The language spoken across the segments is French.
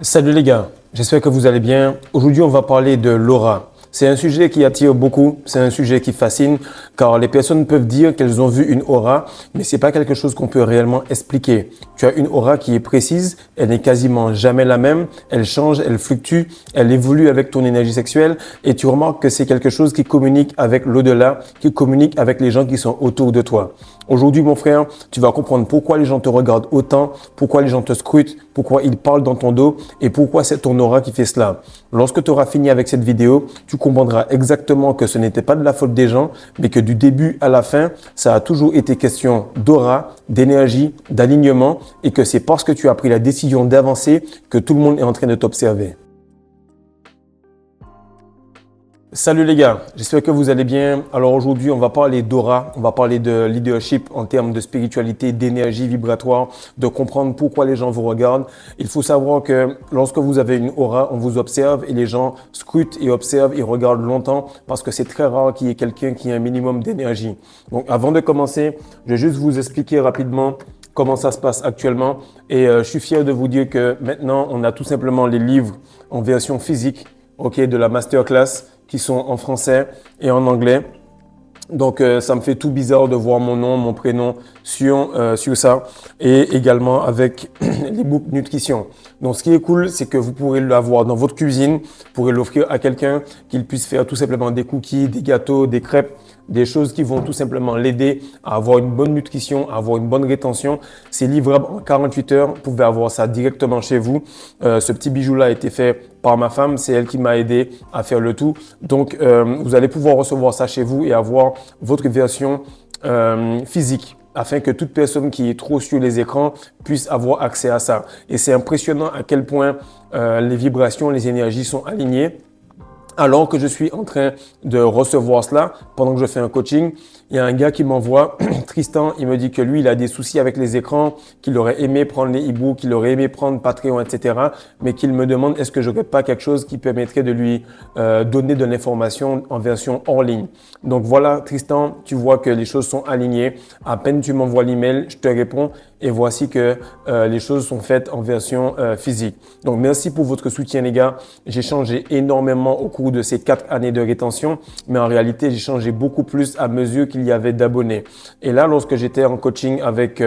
Salut les gars, j'espère que vous allez bien. Aujourd'hui, on va parler de l'aura. C'est un sujet qui attire beaucoup, c'est un sujet qui fascine car les personnes peuvent dire qu'elles ont vu une aura, mais c'est pas quelque chose qu'on peut réellement expliquer. Tu as une aura qui est précise, elle n'est quasiment jamais la même, elle change, elle fluctue, elle évolue avec ton énergie sexuelle et tu remarques que c'est quelque chose qui communique avec l'au-delà, qui communique avec les gens qui sont autour de toi. Aujourd'hui, mon frère, tu vas comprendre pourquoi les gens te regardent autant, pourquoi les gens te scrutent, pourquoi ils parlent dans ton dos et pourquoi c'est ton aura qui fait cela. Lorsque tu auras fini avec cette vidéo, tu comprendras exactement que ce n'était pas de la faute des gens, mais que du début à la fin, ça a toujours été question d'aura, d'énergie, d'alignement et que c'est parce que tu as pris la décision d'avancer que tout le monde est en train de t'observer. Salut les gars, j'espère que vous allez bien. Alors aujourd'hui, on va parler d'aura, on va parler de leadership en termes de spiritualité, d'énergie vibratoire, de comprendre pourquoi les gens vous regardent. Il faut savoir que lorsque vous avez une aura, on vous observe et les gens scrutent et observent et regardent longtemps parce que c'est très rare qu'il y ait quelqu'un qui ait un minimum d'énergie. Donc avant de commencer, je vais juste vous expliquer rapidement comment ça se passe actuellement et je suis fier de vous dire que maintenant, on a tout simplement les livres en version physique, de la masterclass qui sont en français et en anglais. Donc, ça me fait tout bizarre de voir mon nom, mon prénom sur ça et également avec les books nutrition. Donc, ce qui est cool, c'est que vous pourrez l'avoir dans votre cuisine, vous pourrez l'offrir à quelqu'un qu'il puisse faire tout simplement des cookies, des gâteaux, des crêpes, des choses qui vont tout simplement l'aider à avoir une bonne nutrition, à avoir une bonne rétention. C'est livrable en 48 heures. Vous pouvez avoir ça directement chez vous. Ce petit bijou-là a été fait par ma femme. C'est elle qui m'a aidé à faire le tout. Donc, vous allez pouvoir recevoir ça chez vous et avoir votre version physique afin que toute personne qui est trop sur les écrans puisse avoir accès à ça. Et c'est impressionnant à quel point les vibrations, les énergies sont alignées. Alors que je suis en train de recevoir cela, pendant que je fais un coaching, il y a un gars qui m'envoie, Tristan, il me dit que lui, il a des soucis avec les écrans, qu'il aurait aimé prendre les e-books, qu'il aurait aimé prendre Patreon, etc. Mais qu'il me demande est-ce que j'aurais pas quelque chose qui permettrait de lui donner de l'information en version hors ligne. Donc voilà, Tristan, tu vois que les choses sont alignées. À peine tu m'envoies l'email, je te réponds et voici que les choses sont faites en version physique. Donc merci pour votre soutien les gars. J'ai changé énormément au cours de ces 4 années de rétention, mais en réalité, j'ai changé beaucoup plus à mesure qu'il y avait d'abonnés. Et là, lorsque j'étais en coaching avec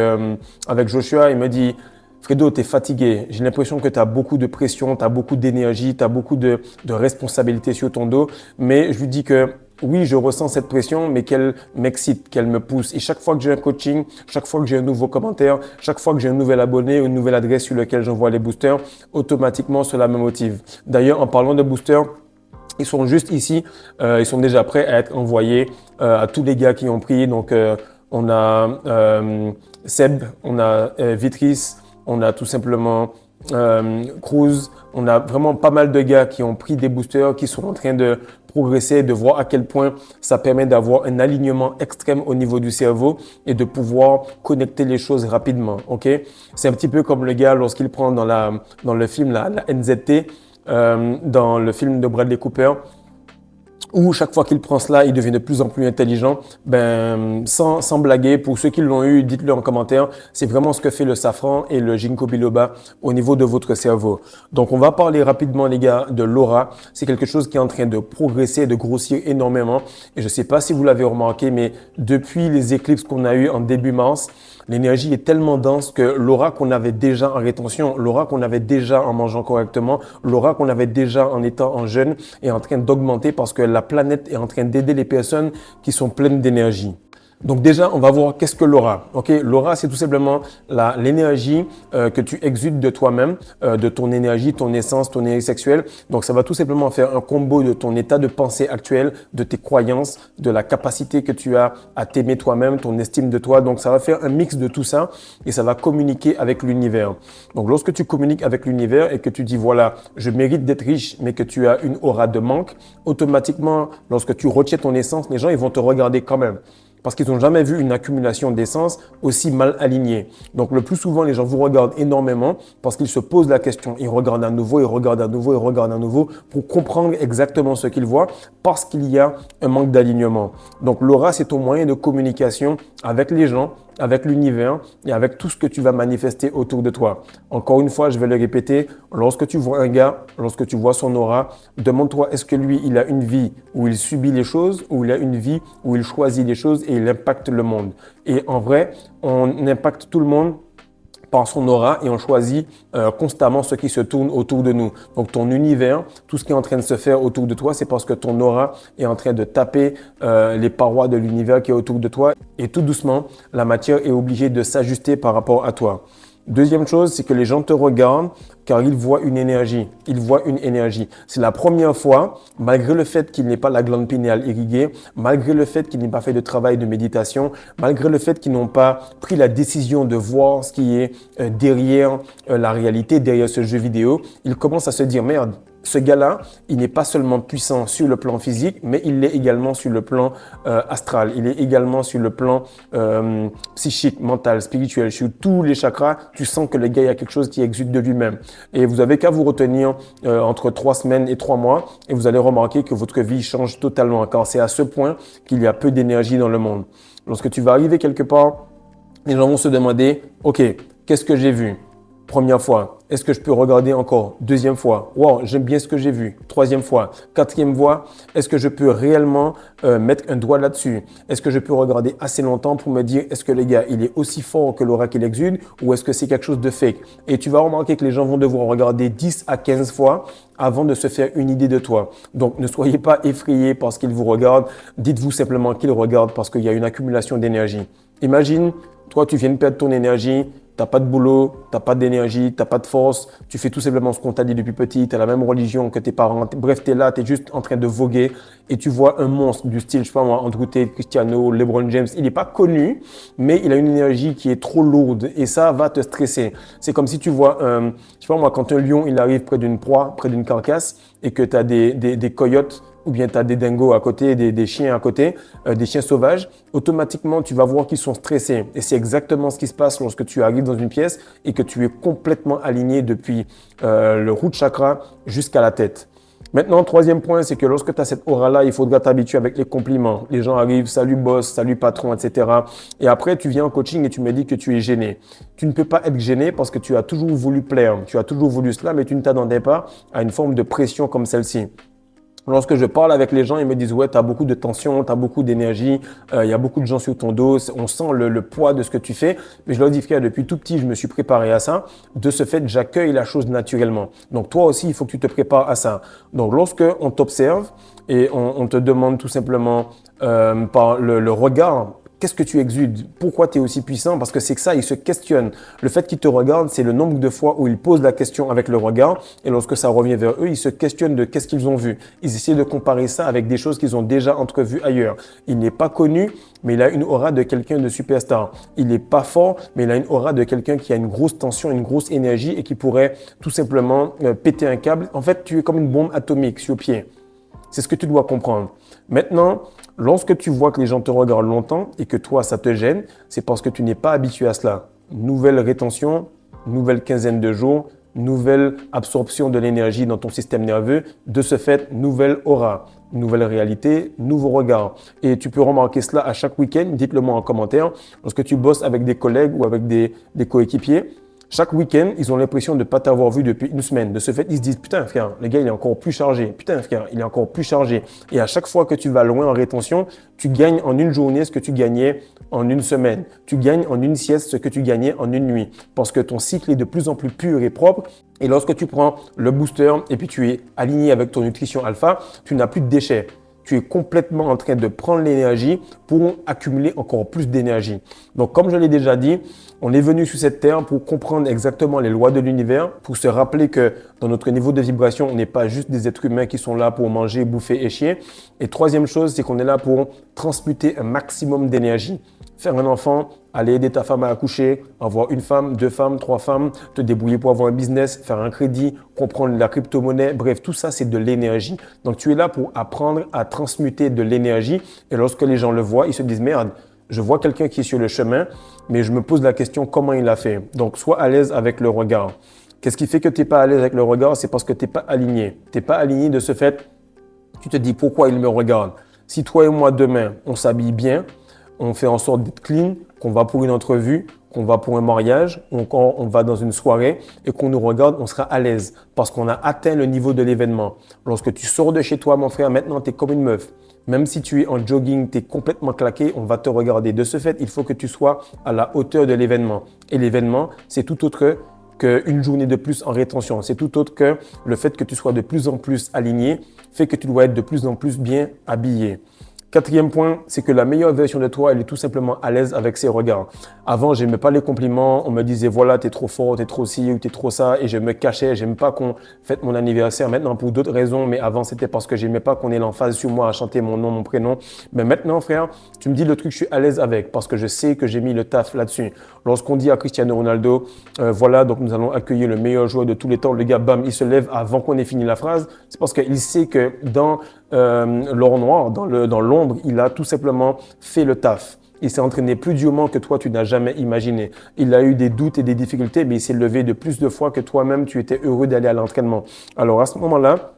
Joshua, il me dit Fredo, tu es fatigué. J'ai l'impression que tu as beaucoup de pression, tu as beaucoup d'énergie, tu as beaucoup de responsabilités sur ton dos. Mais je lui dis que oui, je ressens cette pression, mais qu'elle m'excite, qu'elle me pousse. Et chaque fois que j'ai un coaching, chaque fois que j'ai un nouveau commentaire, chaque fois que j'ai un nouvel abonné, une nouvelle adresse sur laquelle j'envoie les boosters, automatiquement, cela me motive. D'ailleurs, en parlant de boosters, ils sont juste ici, ils sont déjà prêts à être envoyés à tous les gars qui ont pris. Donc, on a Seb, on a Vitris, on a tout simplement Cruz. On a vraiment pas mal de gars qui ont pris des boosters, qui sont en train de progresser, de voir à quel point ça permet d'avoir un alignement extrême au niveau du cerveau et de pouvoir connecter les choses rapidement. Ok, c'est un petit peu comme le gars lorsqu'il prend dans le film la NZT. Dans le film de Bradley Cooper, où chaque fois qu'il prend cela, il devient de plus en plus intelligent. Sans blaguer, pour ceux qui l'ont eu, dites-le en commentaire. C'est vraiment ce que fait le safran et le ginkgo biloba au niveau de votre cerveau. Donc, on va parler rapidement, les gars, de l'aura. C'est quelque chose qui est en train de progresser, de grossir énormément. Et je ne sais pas si vous l'avez remarqué, mais depuis les éclipses qu'on a eues en début mars, l'énergie est tellement dense que l'aura qu'on avait déjà en rétention, l'aura qu'on avait déjà en mangeant correctement, l'aura qu'on avait déjà en étant en jeûne est en train d'augmenter parce que la planète est en train d'aider les personnes qui sont pleines d'énergie. Donc déjà, on va voir qu'est-ce que l'aura. L'aura, c'est tout simplement l'énergie que tu exudes de toi-même, de ton énergie, ton essence, ton énergie sexuelle. Donc ça va tout simplement faire un combo de ton état de pensée actuel, de tes croyances, de la capacité que tu as à t'aimer toi-même, ton estime de toi. Donc ça va faire un mix de tout ça et ça va communiquer avec l'univers. Donc lorsque tu communiques avec l'univers et que tu dis voilà, je mérite d'être riche, mais que tu as une aura de manque, automatiquement, lorsque tu retiens ton essence, les gens ils vont te regarder quand même. Parce qu'ils n'ont jamais vu une accumulation d'essence aussi mal alignée. Donc, le plus souvent, les gens vous regardent énormément parce qu'ils se posent la question. Ils regardent à nouveau, ils regardent à nouveau, ils regardent à nouveau pour comprendre exactement ce qu'ils voient parce qu'il y a un manque d'alignement. Donc, l'aura, c'est ton moyen de communication avec les gens avec l'univers et avec tout ce que tu vas manifester autour de toi. Encore une fois, je vais le répéter, lorsque tu vois un gars, lorsque tu vois son aura, demande-toi est-ce que lui, il a une vie où il subit les choses ou il a une vie où il choisit les choses et il impacte le monde. Et en vrai, on impacte tout le monde par son aura et on choisit constamment ce qui se tourne autour de nous. Donc ton univers, tout ce qui est en train de se faire autour de toi, c'est parce que ton aura est en train de taper les parois de l'univers qui est autour de toi et tout doucement, la matière est obligée de s'ajuster par rapport à toi. Deuxième chose, c'est que les gens te regardent car ils voient une énergie. Ils voient une énergie. C'est la première fois, malgré le fait qu'il n'ait pas la glande pinéale irriguée, malgré le fait qu'il n'ait pas fait de travail de méditation, malgré le fait qu'ils n'ont pas pris la décision de voir ce qui est derrière la réalité, derrière ce jeu vidéo, ils commencent à se dire merde. Ce gars-là, il n'est pas seulement puissant sur le plan physique, mais il l'est également sur le plan astral. Il est également sur le plan psychique, mental, spirituel. Sur tous les chakras, tu sens que le gars, il y a quelque chose qui exude de lui-même. Et vous avez qu'à vous retenir entre 3 semaines et 3 mois et vous allez remarquer que votre vie change totalement. Car c'est à ce point qu'il y a peu d'énergie dans le monde. Lorsque tu vas arriver quelque part, les gens vont se demander, OK, qu'est-ce que j'ai vu? Première fois, est-ce que je peux regarder encore? Deuxième fois, wow, j'aime bien ce que j'ai vu. Troisième fois, quatrième fois, est-ce que je peux réellement mettre un doigt là-dessus? Est-ce que je peux regarder assez longtemps pour me dire, est-ce que le gars, il est aussi fort que l'aura qu'il exude ou est-ce que c'est quelque chose de fake? Et tu vas remarquer que les gens vont devoir regarder 10 à 15 fois avant de se faire une idée de toi. Donc, ne soyez pas effrayés parce qu'ils vous regardent. Dites-vous simplement qu'ils regardent parce qu'il y a une accumulation d'énergie. Imagine, toi, tu viens de perdre ton énergie. T'as pas de boulot, t'as pas d'énergie, t'as pas de force, tu fais tout simplement ce qu'on t'a dit depuis petit, t'as la même religion que tes parents, bref, t'es là, t'es juste en train de voguer et tu vois un monstre du style, je sais pas moi, Andrew Tate, Cristiano, LeBron James, il n'est pas connu, mais il a une énergie qui est trop lourde et ça va te stresser. C'est comme si tu vois, je sais pas moi, quand un lion, il arrive près d'une proie, près d'une carcasse et que t'as des coyotes ou bien tu as des dingos à côté, des chiens à côté, des chiens sauvages, automatiquement, tu vas voir qu'ils sont stressés. Et c'est exactement ce qui se passe lorsque tu arrives dans une pièce et que tu es complètement aligné depuis le root chakra jusqu'à la tête. Maintenant, troisième point, c'est que lorsque tu as cette aura-là, il faudra t'habituer avec les compliments. Les gens arrivent, salut boss, salut patron, etc. Et après, tu viens en coaching et tu me dis que tu es gêné. Tu ne peux pas être gêné parce que tu as toujours voulu plaire, tu as toujours voulu cela, mais tu ne t'attendais pas à une forme de pression comme celle-ci. Lorsque je parle avec les gens, ils me disent « Ouais, tu as beaucoup de tension, tu as beaucoup d'énergie, il y a beaucoup de gens sur ton dos, on sent le poids de ce que tu fais. » Mais je leur dis « Frère, depuis tout petit, je me suis préparé à ça. De ce fait, j'accueille la chose naturellement. Donc toi aussi, il faut que tu te prépares à ça. » Donc lorsque on t'observe et on te demande tout simplement par le regard, qu'est-ce que tu exudes? Pourquoi tu es aussi puissant? Parce que c'est que ça, ils se questionnent. Le fait qu'ils te regardent, c'est le nombre de fois où ils posent la question avec le regard. Et lorsque ça revient vers eux, ils se questionnent de qu'est-ce qu'ils ont vu. Ils essaient de comparer ça avec des choses qu'ils ont déjà entrevues ailleurs. Il n'est pas connu, mais il a une aura de quelqu'un de superstar. Il n'est pas fort, mais il a une aura de quelqu'un qui a une grosse tension, une grosse énergie et qui pourrait tout simplement péter un câble. En fait, tu es comme une bombe atomique sur pied. C'est ce que tu dois comprendre. Maintenant, lorsque tu vois que les gens te regardent longtemps et que toi, ça te gêne, c'est parce que tu n'es pas habitué à cela. Nouvelle rétention, nouvelle quinzaine de jours, nouvelle absorption de l'énergie dans ton système nerveux. De ce fait, nouvelle aura, nouvelle réalité, nouveau regard. Et tu peux remarquer cela à chaque week-end. Dites-le moi en commentaire. Lorsque tu bosses avec des collègues ou avec des coéquipiers, chaque week-end, ils ont l'impression de ne pas t'avoir vu depuis une semaine. De ce fait, ils se disent « Putain, frère, le gars, il est encore plus chargé. Putain, frère, il est encore plus chargé. » Et à chaque fois que tu vas loin en rétention, tu gagnes en une journée ce que tu gagnais en une semaine. Tu gagnes en une sieste ce que tu gagnais en une nuit. Parce que ton cycle est de plus en plus pur et propre. Et lorsque tu prends le booster et puis tu es aligné avec ton nutrition alpha, tu n'as plus de déchets. Tu es complètement en train de prendre l'énergie pour accumuler encore plus d'énergie. Donc, comme je l'ai déjà dit, on est venu sur cette terre pour comprendre exactement les lois de l'univers, pour se rappeler que dans notre niveau de vibration, on n'est pas juste des êtres humains qui sont là pour manger, bouffer et chier. Et troisième chose, c'est qu'on est là pour transmuter un maximum d'énergie. Faire un enfant, aller aider ta femme à accoucher, avoir une femme, 2 femmes, 3 femmes, te débrouiller pour avoir un business, faire un crédit, comprendre la crypto-monnaie. Bref, tout ça, c'est de l'énergie. Donc, tu es là pour apprendre à transmuter de l'énergie. Et lorsque les gens le voient, ils se disent « Merde, je vois quelqu'un qui est sur le chemin, mais je me pose la question comment il a fait. » Donc, sois à l'aise avec le regard. Qu'est-ce qui fait que tu n'es pas à l'aise avec le regard? C'est parce que tu n'es pas aligné. Tu n'es pas aligné de ce fait, tu te dis pourquoi il me regarde. Si toi et moi, demain, on s'habille bien, on fait en sorte d'être clean, qu'on va pour une entrevue, qu'on va pour un mariage, ou quand on va dans une soirée et qu'on nous regarde, on sera à l'aise parce qu'on a atteint le niveau de l'événement. Lorsque tu sors de chez toi, mon frère, maintenant, tu es comme une meuf. Même si tu es en jogging, tu es complètement claqué, on va te regarder. De ce fait, il faut que tu sois à la hauteur de l'événement. Et l'événement, c'est tout autre qu'une journée de plus en rétention. C'est tout autre que le fait que tu sois de plus en plus aligné, fait que tu dois être de plus en plus bien habillé. Quatrième point, c'est que la meilleure version de toi, elle est tout simplement à l'aise avec ses regards. Avant, j'aimais pas les compliments. On me disait, voilà, t'es trop fort, t'es trop ci ou t'es trop ça. Et je me cachais. J'aime pas qu'on fête mon anniversaire. Maintenant, pour d'autres raisons. Mais avant, c'était parce que j'aimais pas qu'on ait l'emphase sur moi à chanter mon nom, mon prénom. Mais maintenant, frère, tu me dis le truc, je suis à l'aise avec parce que je sais que j'ai mis le taf là-dessus. Lorsqu'on dit à Cristiano Ronaldo, voilà, donc nous allons accueillir le meilleur joueur de tous les temps. Le gars, bam, il se lève avant qu'on ait fini la phrase. C'est parce qu'il sait que dans l'or noir, dans l'ombre, il a tout simplement fait le taf. Il s'est entraîné plus durement que toi, tu n'as jamais imaginé. Il a eu des doutes et des difficultés, mais il s'est levé de plus de fois que toi-même, tu étais heureux d'aller à l'entraînement. Alors à ce moment-là,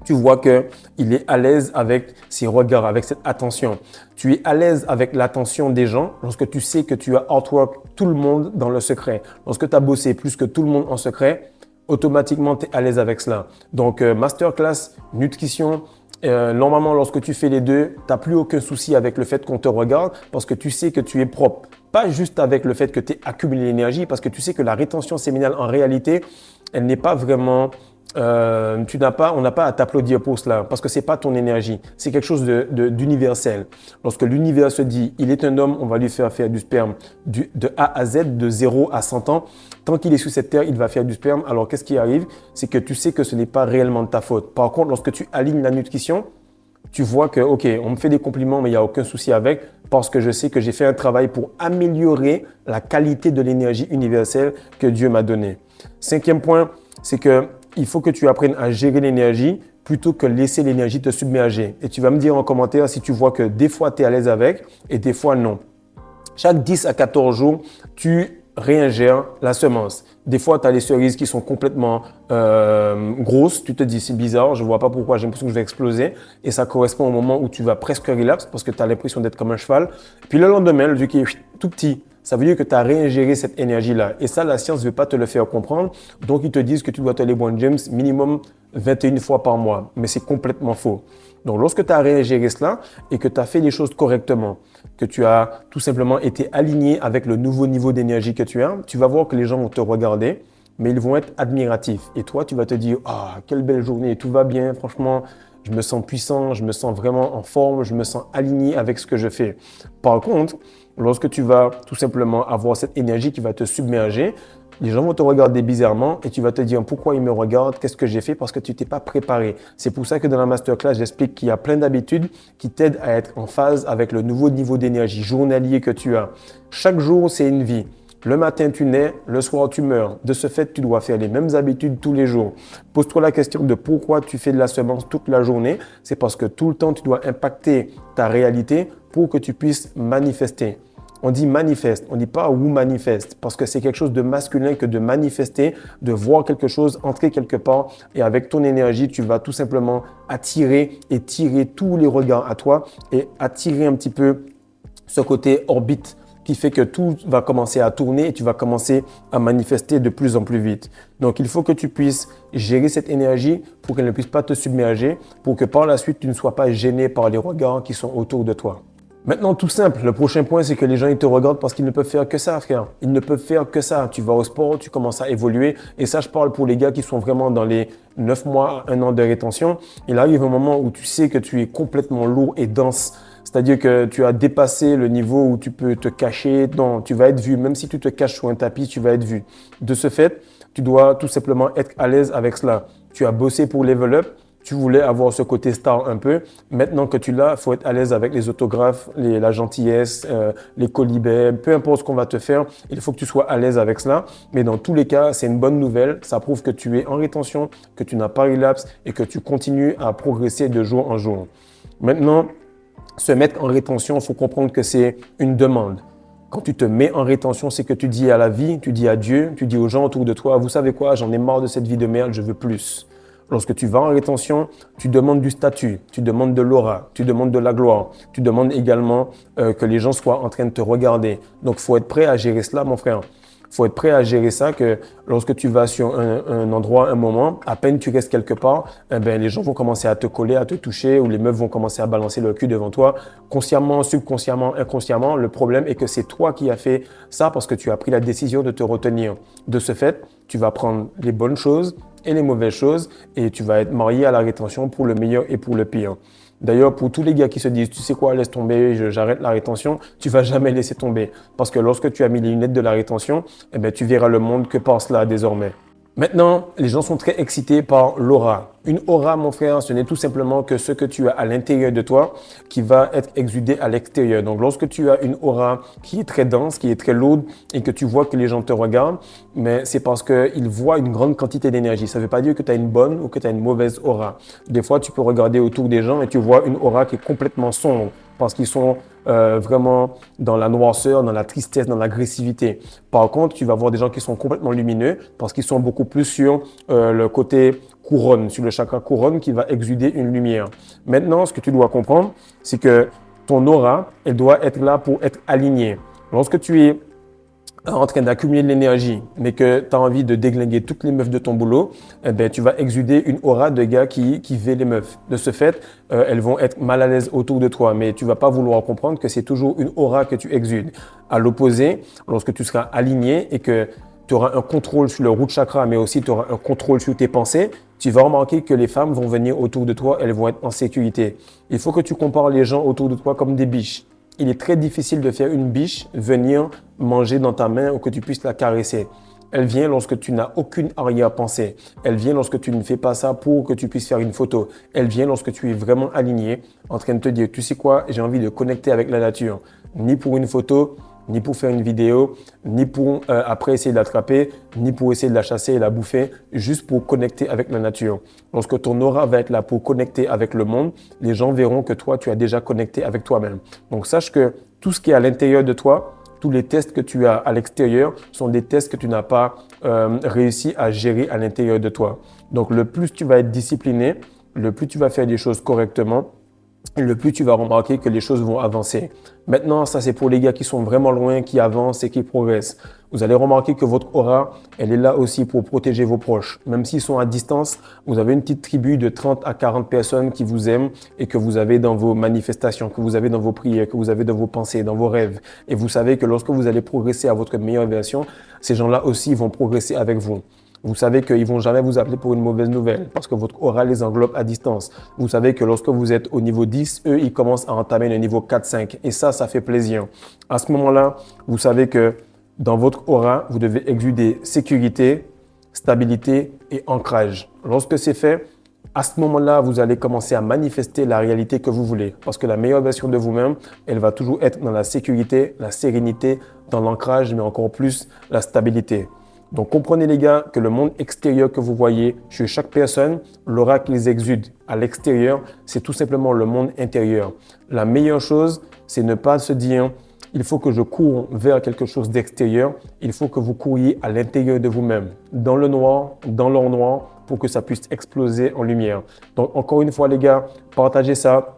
tu vois qu'il est à l'aise avec ses regards, avec cette attention. Tu es à l'aise avec l'attention des gens lorsque tu sais que tu as outwork tout le monde dans le secret. Lorsque tu as bossé plus que tout le monde en secret, automatiquement, tu es à l'aise avec cela. Donc, masterclass, nutrition. Normalement, lorsque tu fais les deux, tu n'as plus aucun souci avec le fait qu'on te regarde parce que tu sais que tu es propre. Pas juste avec le fait que tu aies accumulé l'énergie parce que tu sais que la rétention séminale, en réalité, elle n'est pas vraiment… on n'a pas à t'applaudir pour cela parce que c'est pas ton énergie. C'est quelque chose d'universel. Lorsque l'univers se dit, il est un homme, on va lui faire du sperme de A à Z, de 0 à 100 ans. Tant qu'il est sur cette terre, il va faire du sperme. Alors, qu'est-ce qui arrive? C'est que tu sais que ce n'est pas réellement de ta faute. Par contre, lorsque tu alignes la nutrition, tu vois que, OK, on me fait des compliments, mais il n'y a aucun souci avec parce que je sais que j'ai fait un travail pour améliorer la qualité de l'énergie universelle que Dieu m'a donnée. Cinquième point, c'est que il faut que tu apprennes à gérer l'énergie plutôt que laisser l'énergie te submerger. Et tu vas me dire en commentaire si tu vois que des fois tu es à l'aise avec et des fois non. Chaque 10 à 14 jours, tu réingères la semence. Des fois, tu as les cerises qui sont complètement grosses. Tu te dis, c'est bizarre, je ne vois pas pourquoi, j'ai l'impression que je vais exploser. Et ça correspond au moment où tu vas presque relapse parce que tu as l'impression d'être comme un cheval. Puis le lendemain, le truc est tout petit. Ça veut dire que tu as réingéré cette énergie-là. Et ça, la science ne veut pas te le faire comprendre. Donc, ils te disent que tu dois te LeBron James minimum 21 fois par mois. Mais c'est complètement faux. Donc, lorsque tu as réingéré cela et que tu as fait les choses correctement, que tu as tout simplement été aligné avec le nouveau niveau d'énergie que tu as, tu vas voir que les gens vont te regarder, mais ils vont être admiratifs. Et toi, tu vas te dire, ah, quelle belle journée, tout va bien, franchement, je me sens puissant, je me sens vraiment en forme, je me sens aligné avec ce que je fais. Par contre, lorsque tu vas tout simplement avoir cette énergie qui va te submerger, les gens vont te regarder bizarrement et tu vas te dire pourquoi ils me regardent, qu'est-ce que j'ai fait parce que tu t'es pas préparé. C'est pour ça que dans la masterclass, j'explique qu'il y a plein d'habitudes qui t'aident à être en phase avec le nouveau niveau d'énergie journalier que tu as. Chaque jour, c'est une vie. Le matin, tu nais, le soir, tu meurs. De ce fait, tu dois faire les mêmes habitudes tous les jours. Pose-toi la question de pourquoi tu fais de la semence toute la journée. C'est parce que tout le temps, tu dois impacter ta réalité pour que tu puisses manifester. On dit manifeste, on ne dit pas ou manifeste parce que c'est quelque chose de masculin que de manifester, de voir quelque chose entrer quelque part et avec ton énergie, tu vas tout simplement attirer et tirer tous les regards à toi et attirer un petit peu ce côté orbite qui fait que tout va commencer à tourner et tu vas commencer à manifester de plus en plus vite. Donc, il faut que tu puisses gérer cette énergie pour qu'elle ne puisse pas te submerger, pour que par la suite, tu ne sois pas gêné par les regards qui sont autour de toi. Maintenant, tout simple, le prochain point, c'est que les gens, ils te regardent parce qu'ils ne peuvent faire que ça, frère. Ils ne peuvent faire que ça. Tu vas au sport, tu commences à évoluer. Et ça, je parle pour les gars qui sont vraiment dans les 9 mois, 1 an de rétention. Il arrive un moment où tu sais que tu es complètement lourd et dense. C'est-à-dire que tu as dépassé le niveau où tu peux te cacher. Non, tu vas être vu. Même si tu te caches sous un tapis, tu vas être vu. De ce fait, tu dois tout simplement être à l'aise avec cela. Tu as bossé pour level up. Tu voulais avoir ce côté star un peu. Maintenant que tu l'as, il faut être à l'aise avec les autographes, la gentillesse, les colibets, peu importe ce qu'on va te faire. Il faut que tu sois à l'aise avec cela. Mais dans tous les cas, c'est une bonne nouvelle. Ça prouve que tu es en rétention, que tu n'as pas relapse et que tu continues à progresser de jour en jour. Maintenant, se mettre en rétention, il faut comprendre que c'est une demande. Quand tu te mets en rétention, c'est que tu dis à la vie, tu dis à Dieu, tu dis aux gens autour de toi, vous savez quoi, j'en ai marre de cette vie de merde, je veux plus. Lorsque tu vas en rétention, tu demandes du statut, tu demandes de l'aura, tu demandes de la gloire, tu demandes également que les gens soient en train de te regarder. Donc, il faut être prêt à gérer cela, mon frère. Il faut être prêt à gérer ça, que lorsque tu vas sur un endroit, un moment, à peine tu restes quelque part, eh ben, les gens vont commencer à te coller, à te toucher, ou les meufs vont commencer à balancer leur cul devant toi, consciemment, subconsciemment, inconsciemment. Le problème est que c'est toi qui as fait ça parce que tu as pris la décision de te retenir. De ce fait, tu vas prendre les bonnes choses et les mauvaises choses et tu vas être marié à la rétention pour le meilleur et pour le pire. D'ailleurs, pour tous les gars qui se disent, tu sais quoi, laisse tomber, j'arrête la rétention, tu vas jamais laisser tomber. Parce que lorsque tu as mis les lunettes de la rétention, eh ben, tu verras le monde que par cela désormais. Maintenant, les gens sont très excités par l'aura. Une aura, mon frère, ce n'est tout simplement que ce que tu as à l'intérieur de toi qui va être exudé à l'extérieur. Donc, lorsque tu as une aura qui est très dense, qui est très lourde et que tu vois que les gens te regardent, mais c'est parce qu'ils voient une grande quantité d'énergie. Ça ne veut pas dire que tu as une bonne ou que tu as une mauvaise aura. Des fois, tu peux regarder autour des gens et tu vois une aura qui est complètement sombre parce qu'ils sont vraiment dans la noirceur, dans la tristesse, dans l'agressivité. Par contre, tu vas voir des gens qui sont complètement lumineux parce qu'ils sont beaucoup plus sur le côté couronne, sur le chakra couronne qui va exuder une lumière. Maintenant, ce que tu dois comprendre, c'est que ton aura, elle doit être là pour être alignée. Lorsque tu es en train d'accumuler de l'énergie, mais que tu as envie de déglinguer toutes les meufs de ton boulot, eh ben, tu vas exuder une aura de gars qui veut les meufs. De ce fait, elles vont être mal à l'aise autour de toi, mais tu vas pas vouloir comprendre que c'est toujours une aura que tu exudes. À l'opposé, lorsque tu seras aligné et que tu auras un contrôle sur le root chakra, mais aussi tu auras un contrôle sur tes pensées, tu vas remarquer que les femmes vont venir autour de toi, elles vont être en sécurité. Il faut que tu compares les gens autour de toi comme des biches. Il est très difficile de faire une biche venir manger dans ta main ou que tu puisses la caresser. Elle vient lorsque tu n'as aucune arrière-pensée. Elle vient lorsque tu ne fais pas ça pour que tu puisses faire une photo. Elle vient lorsque tu es vraiment aligné, en train de te dire, tu sais quoi, j'ai envie de connecter avec la nature. Ni pour une photo, ni pour faire une vidéo, ni pour après essayer de l'attraper, ni pour essayer de la chasser et la bouffer, juste pour connecter avec la nature. Lorsque ton aura va être là pour connecter avec le monde, les gens verront que toi, tu as déjà connecté avec toi-même. Donc, sache que tout ce qui est à l'intérieur de toi, tous les tests que tu as à l'extérieur sont des tests que tu n'as pas réussi à gérer à l'intérieur de toi. Donc, le plus tu vas être discipliné, le plus tu vas faire des choses correctement, le plus tu vas remarquer que les choses vont avancer. Maintenant, ça c'est pour les gars qui sont vraiment loin, qui avancent et qui progressent. Vous allez remarquer que votre aura, elle est là aussi pour protéger vos proches. Même s'ils sont à distance, vous avez une petite tribu de 30 à 40 personnes qui vous aiment et que vous avez dans vos manifestations, que vous avez dans vos prières, que vous avez dans vos pensées, dans vos rêves. Et vous savez que lorsque vous allez progresser à votre meilleure version, ces gens-là aussi vont progresser avec vous. Vous savez qu'ils vont jamais vous appeler pour une mauvaise nouvelle parce que votre aura les englobe à distance. Vous savez que lorsque vous êtes au niveau 10, eux, ils commencent à entamer le niveau 4, 5. Et ça fait plaisir. À ce moment-là, vous savez que dans votre aura, vous devez exuder sécurité, stabilité et ancrage. Lorsque c'est fait, à ce moment-là, vous allez commencer à manifester la réalité que vous voulez. Parce que la meilleure version de vous-même, elle va toujours être dans la sécurité, la sérénité, dans l'ancrage, mais encore plus la stabilité. Donc, comprenez les gars que le monde extérieur que vous voyez chez chaque personne, l'aura qu'ils exudent à l'extérieur, c'est tout simplement le monde intérieur. La meilleure chose, c'est ne pas se dire « il faut que je cours vers quelque chose d'extérieur ». Il faut que vous couriez à l'intérieur de vous-même, dans le noir, dans l'or noir, pour que ça puisse exploser en lumière. Donc, encore une fois les gars, partagez ça.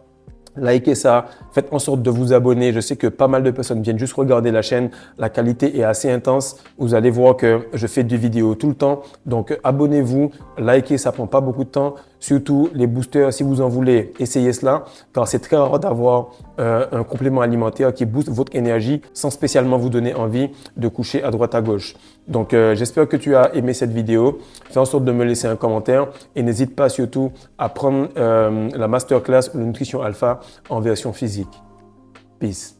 Likez ça, faites en sorte de vous abonner. Je sais que pas mal de personnes viennent juste regarder la chaîne. La qualité est assez intense. Vous allez voir que je fais des vidéos tout le temps. Donc, abonnez-vous, likez, ça prend pas beaucoup de temps. Surtout les boosters, si vous en voulez, essayez cela. Car c'est très rare d'avoir un complément alimentaire qui booste votre énergie sans spécialement vous donner envie de coucher à droite à gauche. Donc, j'espère que tu as aimé cette vidéo. Fais en sorte de me laisser un commentaire et n'hésite pas surtout à prendre la masterclass ou la nutrition alpha en version physique. Peace.